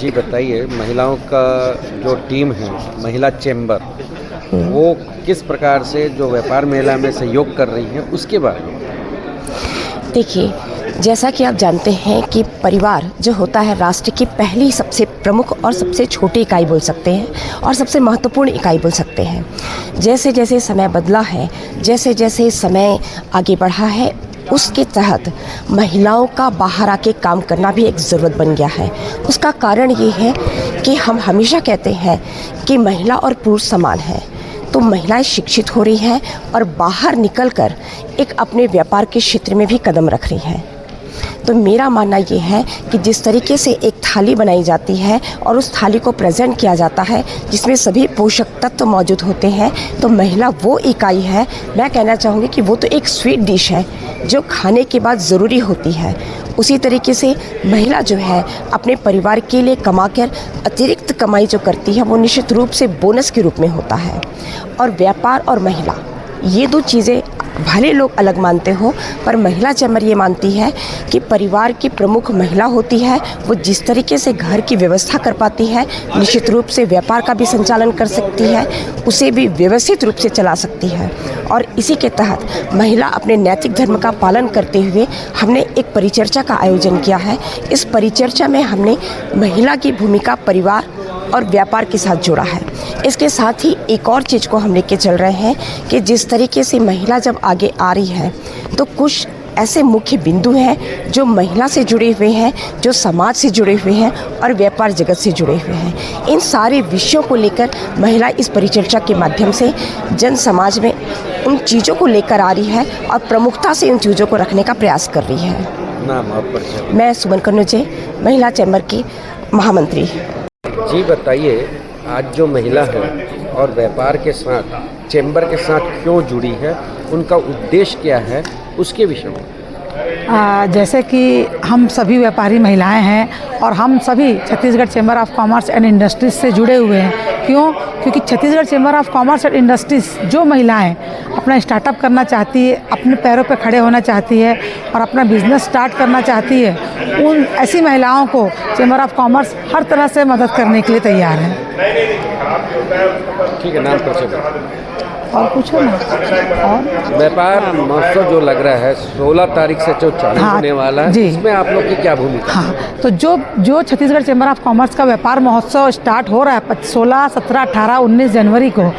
जी बताइए, महिलाओं का जो टीम है, महिला चैम्बर, वो किस प्रकार से जो व्यापार मेला में सहयोग कर रही है उसके बारे में। देखिए, जैसा कि आप जानते हैं कि परिवार जो होता है राष्ट्र की पहली सबसे प्रमुख और सबसे छोटी इकाई बोल सकते हैं और सबसे महत्वपूर्ण इकाई बोल सकते हैं। जैसे जैसे समय बदला है, जैसे जैसे समय आगे बढ़ा है, उसके तहत महिलाओं का बाहर आके काम करना भी एक ज़रूरत बन गया है। उसका कारण ये है कि हम हमेशा कहते हैं कि महिला और पुरुष समान हैं, तो महिलाएं शिक्षित हो रही हैं और बाहर निकलकर एक अपने व्यापार के क्षेत्र में भी कदम रख रही हैं। तो मेरा मानना ये है कि जिस तरीके से एक थाली बनाई जाती है और उस थाली को प्रेजेंट किया जाता है जिसमें सभी पोषक तत्व मौजूद होते हैं, तो महिला वो इकाई है, मैं कहना चाहूँगी कि वो तो एक स्वीट डिश है जो खाने के बाद ज़रूरी होती है। उसी तरीके से महिला जो है अपने परिवार के लिए कमाकर अतिरिक्त कमाई जो करती है वो निश्चित रूप से बोनस के रूप में होता है। और व्यापार और महिला, ये दो चीज़ें भले लोग अलग मानते हो, पर महिला चैम्बर ये मानती है कि परिवार की प्रमुख महिला होती है, वो जिस तरीके से घर की व्यवस्था कर पाती है, निश्चित रूप से व्यापार का भी संचालन कर सकती है, उसे भी व्यवस्थित रूप से चला सकती है। और इसी के तहत महिला अपने नैतिक धर्म का पालन करते हुए हमने एक परिचर्चा का आयोजन किया है। इस परिचर्चा में हमने महिला की भूमिका परिवार और व्यापार के साथ जोड़ा है। इसके साथ ही एक और चीज़ को हम लेके चल रहे हैं कि जिस तरीके से महिला जब आगे आ रही है तो कुछ ऐसे मुख्य बिंदु हैं जो महिला से जुड़े हुए हैं, जो समाज से जुड़े हुए हैं और व्यापार जगत से जुड़े हुए हैं। इन सारे विषयों को लेकर महिला इस परिचर्चा के माध्यम से जन समाज में उन चीज़ों को लेकर आ रही है और प्रमुखता से उन चीज़ों को रखने का प्रयास कर रही है। नाम आप परिचय। मैं सुमन कन्नौजे, महिला चैम्बर की महामंत्री। जी बताइए, आज जो महिला है और व्यापार के साथ, चैम्बर के साथ क्यों जुड़ी है, उनका उद्देश्य क्या है, उसके विषय में। जैसे कि हम सभी व्यापारी महिलाएं हैं और हम सभी Chhattisgarh chamber of commerce and industries से जुड़े हुए हैं। क्यों? क्योंकि Chhattisgarh chamber of commerce and industries जो महिलाएं अपना स्टार्टअप करना चाहती है, अपने पैरों पर खड़े होना चाहती है और अपना बिजनेस स्टार्ट करना चाहती है, उन ऐसी महिलाओं को चैम्बर ऑफ कॉमर्स हर तरह से मदद करने के लिए तैयार है। ठीक है, नाम परिचय। और पूछो ना। और व्यापार महोत्सव जो लग रहा है 16 तारीख से जो चालू होने वाला है, इसमें आप लोग की क्या भूमिका? हाँ, तो जो छत्तीसगढ़ चैम्बर ऑफ कॉमर्स का व्यापार महोत्सव स्टार्ट हो रहा है 16, 17, 18, 19 जनवरी को,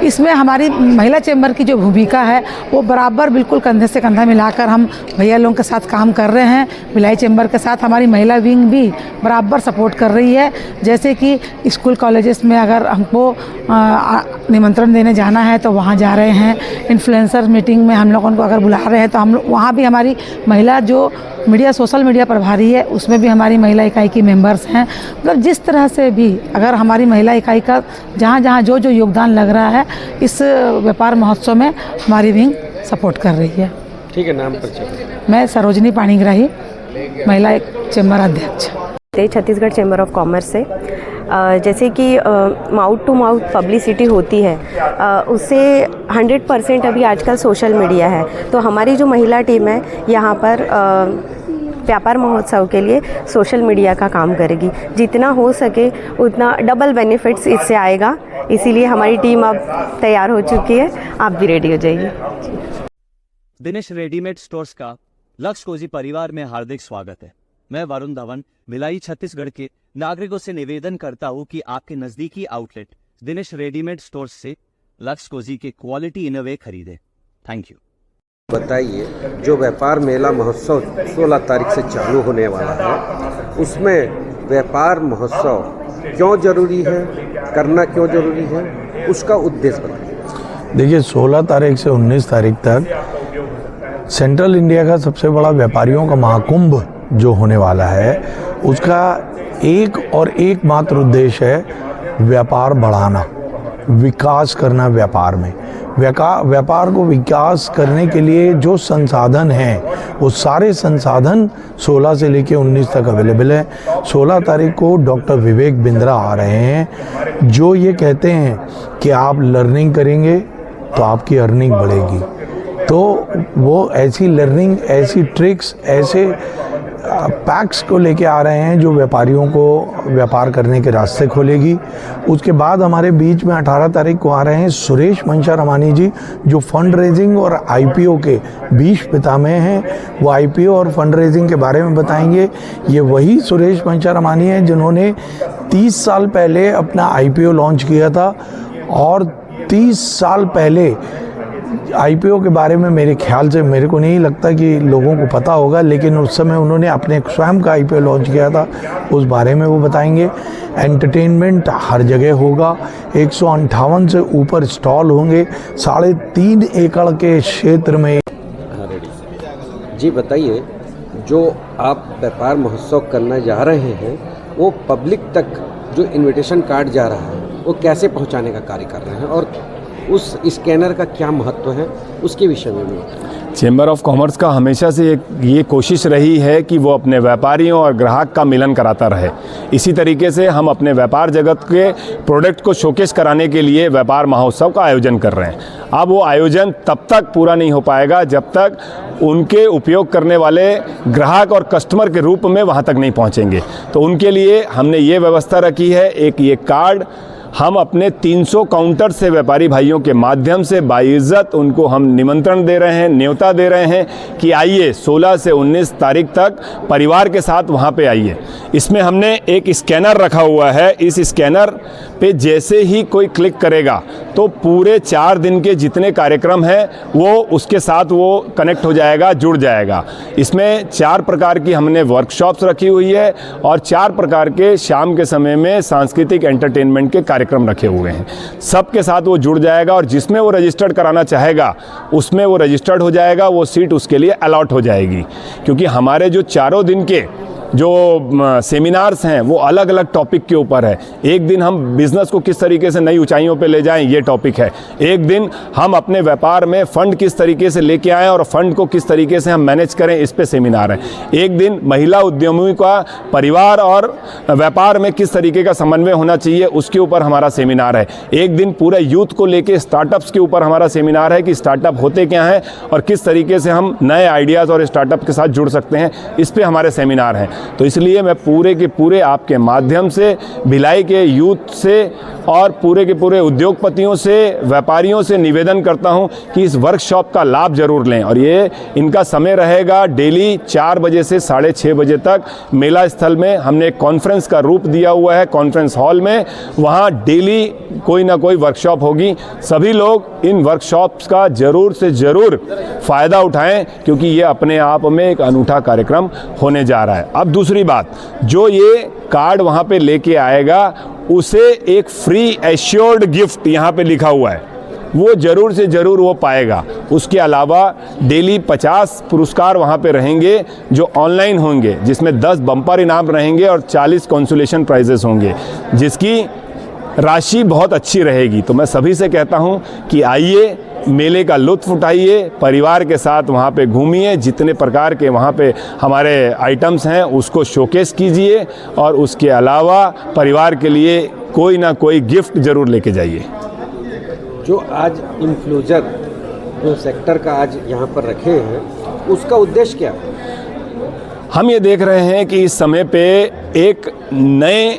इसमें हमारी महिला चैम्बर की जो भूमिका है वो बराबर बिल्कुल कंधे से कंधा मिलाकर हम भैया लोगों के साथ काम कर रहे हैं। भिलाई चैम्बर के साथ हमारी महिला विंग भी बराबर सपोर्ट कर रही है। जैसे कि स्कूल कॉलेजेस में अगर हमको निमंत्रण देने जाना है तो वहाँ जा रहे हैं। इन्फ्लुएंसर मीटिंग में हम लोगों को अगर बुला रहे हैं तो हम लोग वहाँ भी, हमारी महिला जो मीडिया सोशल मीडिया प्रभारी है उसमें भी हमारी महिला इकाई की मेंबर्स हैं। मतलब जिस तरह से भी अगर हमारी महिला इकाई का जहाँ जहाँ जो जो योगदान लग रहा है इस व्यापार महोत्सव में हमारी विंग सपोर्ट कर रही है। ठीक है, नाम परिचय। मैं सरोजनी पाणीग्राही, महिला चैम्बर अध्यक्ष, छत्तीसगढ़ चैम्बर ऑफ कॉमर्स से। जैसे कि माउथ टू माउथ पब्लिसिटी होती है, उससे 100% अभी आजकल सोशल मीडिया है। तो हमारी जो महिला टीम है यहाँ पर व्यापार महोत्सव के लिए सोशल मीडिया का काम करेगी। जितना हो सके उतना डबल बेनिफिट्स इससे आएगा, इसीलिए हमारी टीम अब तैयार हो चुकी है। आप भी रेडी हो जाइए। दिनेश रेडीमेड स्टोर्स का लक्ष्य कोजी परिवार में हार्दिक स्वागत है। मैं वरुण धवन, भिलाई छत्तीसगढ़ के नागरिकों से निवेदन करता हूं कि आपके नजदीकी आउटलेट दिनेश रेडीमेड स्टोर्स से लक्ष्य कोजी के क्वालिटी इनोवे खरीदें। Thank you. बताइए, जो व्यापार मेला महोत्सव 16 तारीख से चालू होने वाला है, उसमें व्यापार महोत्सव क्यों जरूरी है, करना क्यों जरूरी है, उसका उद्देश्य बताइए। देखिए, 16 तारीख से 19 तारीख तक सेंट्रल इंडिया का सबसे बड़ा व्यापारियों का महाकुंभ जो होने वाला है, उसका एक और एकमात्र उद्देश्य है व्यापार बढ़ाना, विकास करना। व्यापार में व्यापार को विकास करने के लिए जो संसाधन हैं वो सारे संसाधन 16 से लेकर 19 तक अवेलेबल है। 16 तारीख को डॉक्टर विवेक बिंद्रा आ रहे हैं जो ये कहते हैं कि आप लर्निंग करेंगे तो आपकी अर्निंग बढ़ेगी। तो वो ऐसी लर्निंग, ऐसी ट्रिक्स, ऐसे पैक्स को लेके आ रहे हैं जो व्यापारियों को व्यापार करने के रास्ते खोलेगी। उसके बाद हमारे बीच में 18 तारीख को आ रहे हैं सुरेश मंशारमानी जी, जो फंड रेजिंग और आईपीओ के 20 पितामह हैं। वो आईपीओ और फंड रेजिंग के बारे में बताएंगे। ये वही सुरेश मंशारमानी हैं जिन्होंने 30 साल पहले अपना आईपीओ लॉन्च किया था, और 30 साल पहले आईपीओ के बारे में मेरे ख्याल से, मेरे को नहीं लगता कि लोगों को पता होगा, लेकिन उस समय उन्होंने अपने स्वयं का आईपीओ लॉन्च किया था, उस बारे में वो बताएंगे। एंटरटेनमेंट हर जगह होगा, 158 से ऊपर स्टॉल होंगे 3.5 एकड़ के क्षेत्र में। जी बताइए, जो आप व्यापार महोत्सव करने जा रहे हैं वो पब्लिक तक जो इनविटेशन कार्ड जा रहा है वो कैसे पहुंचाने का कार्य कर रहे हैं, और उस स्कैनर का क्या महत्व है उसके विषय में भी। चेंबर ऑफ कॉमर्स का हमेशा से ये कोशिश रही है कि वो अपने व्यापारियों और ग्राहक का मिलन कराता रहे। इसी तरीके से हम अपने व्यापार जगत के प्रोडक्ट को शोकेस कराने के लिए व्यापार महोत्सव का आयोजन कर रहे हैं। अब वो आयोजन तब तक पूरा नहीं हो पाएगा जब तक उनके उपयोग करने वाले ग्राहक और कस्टमर के रूप में वहाँ तक नहीं पहुँचेंगे। तो उनके लिए हमने ये व्यवस्था रखी है, एक ये कार्ड हम अपने 300 काउंटर से व्यापारी भाइयों के माध्यम से बाइज्जत उनको हम निमंत्रण दे रहे हैं, न्योता दे रहे हैं कि आइए 16 से 19 तारीख तक परिवार के साथ वहाँ पे आइए। इसमें हमने एक स्कैनर रखा हुआ है। इस स्कैनर पे जैसे ही कोई क्लिक करेगा तो पूरे 4 दिन के जितने कार्यक्रम हैं वो उसके साथ वो कनेक्ट हो जाएगा, जुड़ जाएगा। इसमें 4 प्रकार की हमने वर्कशॉप्स रखी हुई है और 4 प्रकार के शाम के समय में सांस्कृतिक एंटरटेनमेंट के कार्यक्रम रखे हुए हैं। सबके साथ वो जुड़ जाएगा और जिसमें वो रजिस्टर्ड कराना चाहेगा उसमें वो रजिस्टर्ड हो जाएगा, वो सीट उसके लिए अलॉट हो जाएगी। क्योंकि हमारे जो 4 दिन के जो सेमिनार्स हैं वो अलग अलग टॉपिक के ऊपर है। एक दिन हम बिज़नेस को किस तरीके से नई ऊंचाइयों पे ले जाएं, ये टॉपिक है। एक दिन हम अपने व्यापार में फ़ंड किस तरीके से लेके आएं और फंड को किस तरीके से हम मैनेज करें, इस पे सेमिनार है। एक दिन महिला उद्यमियों का परिवार और व्यापार में किस तरीके का समन्वय होना चाहिए उसके ऊपर हमारा सेमिनार है। एक दिन पूरे यूथ को लेके स्टार्टअप्स के ऊपर हमारा सेमिनार है कि स्टार्टअप होते क्या हैं और किस तरीके से हम नए आइडियाज़ और स्टार्टअप के साथ जुड़ सकते हैं, इस पर हमारे सेमिनार हैं। तो इसलिए मैं पूरे के पूरे आपके माध्यम से भिलाई के यूथ से और पूरे के पूरे उद्योगपतियों से, व्यापारियों से निवेदन करता हूं कि इस वर्कशॉप का लाभ जरूर लें। और ये इनका समय रहेगा डेली 4 बजे से 6:30 बजे तक। मेला स्थल में हमने एक कॉन्फ्रेंस का रूप दिया हुआ है, कॉन्फ्रेंस हॉल में, वहाँ डेली कोई ना कोई वर्कशॉप होगी। सभी लोग इन वर्कशॉप्स का ज़रूर से ज़रूर फ़ायदा उठाएं क्योंकि ये अपने आप में एक अनूठा कार्यक्रम होने जा रहा है। अब दूसरी बात, जो ये कार्ड वहाँ पे लेके आएगा उसे एक फ्री एश्योर्ड गिफ्ट यहाँ पे लिखा हुआ है, वो ज़रूर से ज़रूर वो पाएगा। उसके अलावा डेली 50 पुरस्कार वहाँ पे रहेंगे जो ऑनलाइन होंगे, जिसमें 10 बम्पर इनाम रहेंगे और 40 कंसोलेशन प्राइजेस होंगे, जिसकी राशि बहुत अच्छी रहेगी। तो मैं सभी से कहता हूँ कि आइए, मेले का लुत्फ़ उठाइए, परिवार के साथ वहाँ पे घूमिए, जितने प्रकार के वहाँ पे हमारे आइटम्स हैं उसको शोकेस कीजिए और उसके अलावा परिवार के लिए कोई ना कोई गिफ्ट ज़रूर लेके जाइए। जो आज इन्फ्लुएंसर जो सेक्टर का आज यहाँ पर रखे हैं उसका उद्देश्य क्या है? हम ये देख रहे हैं कि इस समय पे एक नए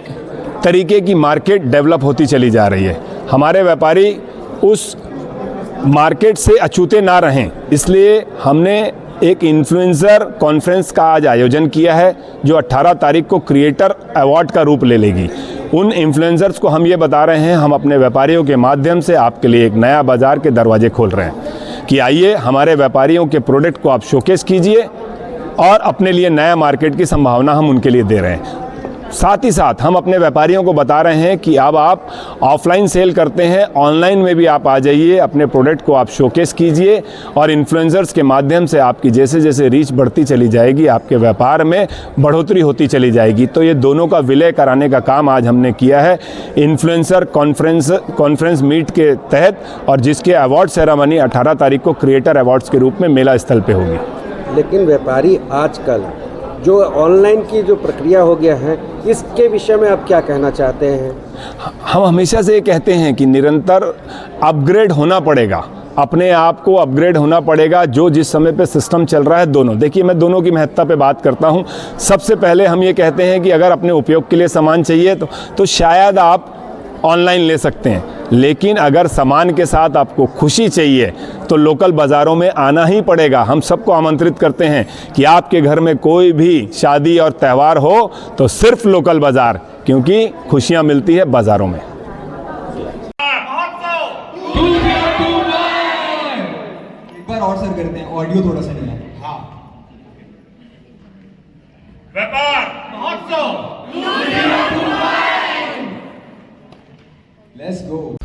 तरीके की मार्केट डेवलप होती चली जा रही है। हमारे व्यापारी उस मार्केट से अछूते ना रहें, इसलिए हमने एक इन्फ्लुएंसर कॉन्फ्रेंस का आज आयोजन किया है जो 18 तारीख को क्रिएटर अवार्ड का रूप ले लेगी। उन इन्फ्लुएंसर्स को हम ये बता रहे हैं, हम अपने व्यापारियों के माध्यम से आपके लिए एक नया बाज़ार के दरवाजे खोल रहे हैं कि आइए हमारे व्यापारियों के प्रोडक्ट को आप शोकेस कीजिए और अपने लिए नया मार्केट की संभावना हम उनके लिए दे रहे हैं। साथ ही साथ हम अपने व्यापारियों को बता रहे हैं कि अब आप ऑफलाइन सेल करते हैं, ऑनलाइन में भी आप आ जाइए, अपने प्रोडक्ट को आप शोकेस कीजिए और इन्फ्लुएंसर्स के माध्यम से आपकी जैसे जैसे रीच बढ़ती चली जाएगी, आपके व्यापार में बढ़ोतरी होती चली जाएगी। तो ये दोनों का विलय कराने का काम आज हमने किया है इन्फ्लुएंसर कॉन्फ्रेंस मीट के तहत, और जिसके अवार्ड सेरेमनी 18 तारीख को क्रिएटर अवार्ड्स के रूप में मेला स्थल पर होगी। लेकिन व्यापारी आजकल जो ऑनलाइन की जो प्रक्रिया हो गया है, इसके विषय में आप क्या कहना चाहते हैं? हम हमेशा से कहते हैं कि निरंतर अपग्रेड होना पड़ेगा। अपने आप को अपग्रेड होना पड़ेगा। जो जिस समय पे सिस्टम चल रहा है, दोनों देखिए, मैं दोनों की महत्ता पे बात करता हूँ। सबसे पहले हम ये कहते हैं कि अगर अपने उपयोग के लिए सामान चाहिए तो शायद आप ऑनलाइन ले सकते हैं, लेकिन अगर सामान के साथ आपको खुशी चाहिए तो लोकल बाज़ारों में आना ही पड़ेगा। हम सबको आमंत्रित करते हैं कि आपके घर में कोई भी शादी और त्यौहार हो तो सिर्फ लोकल बाज़ार, क्योंकि खुशियाँ मिलती है बाज़ारों में। एक बार और सर करते हैं, ऑडियो थोड़ा सा नहीं है। हाँ, व्यापार महोत्सव, लेट्स गो।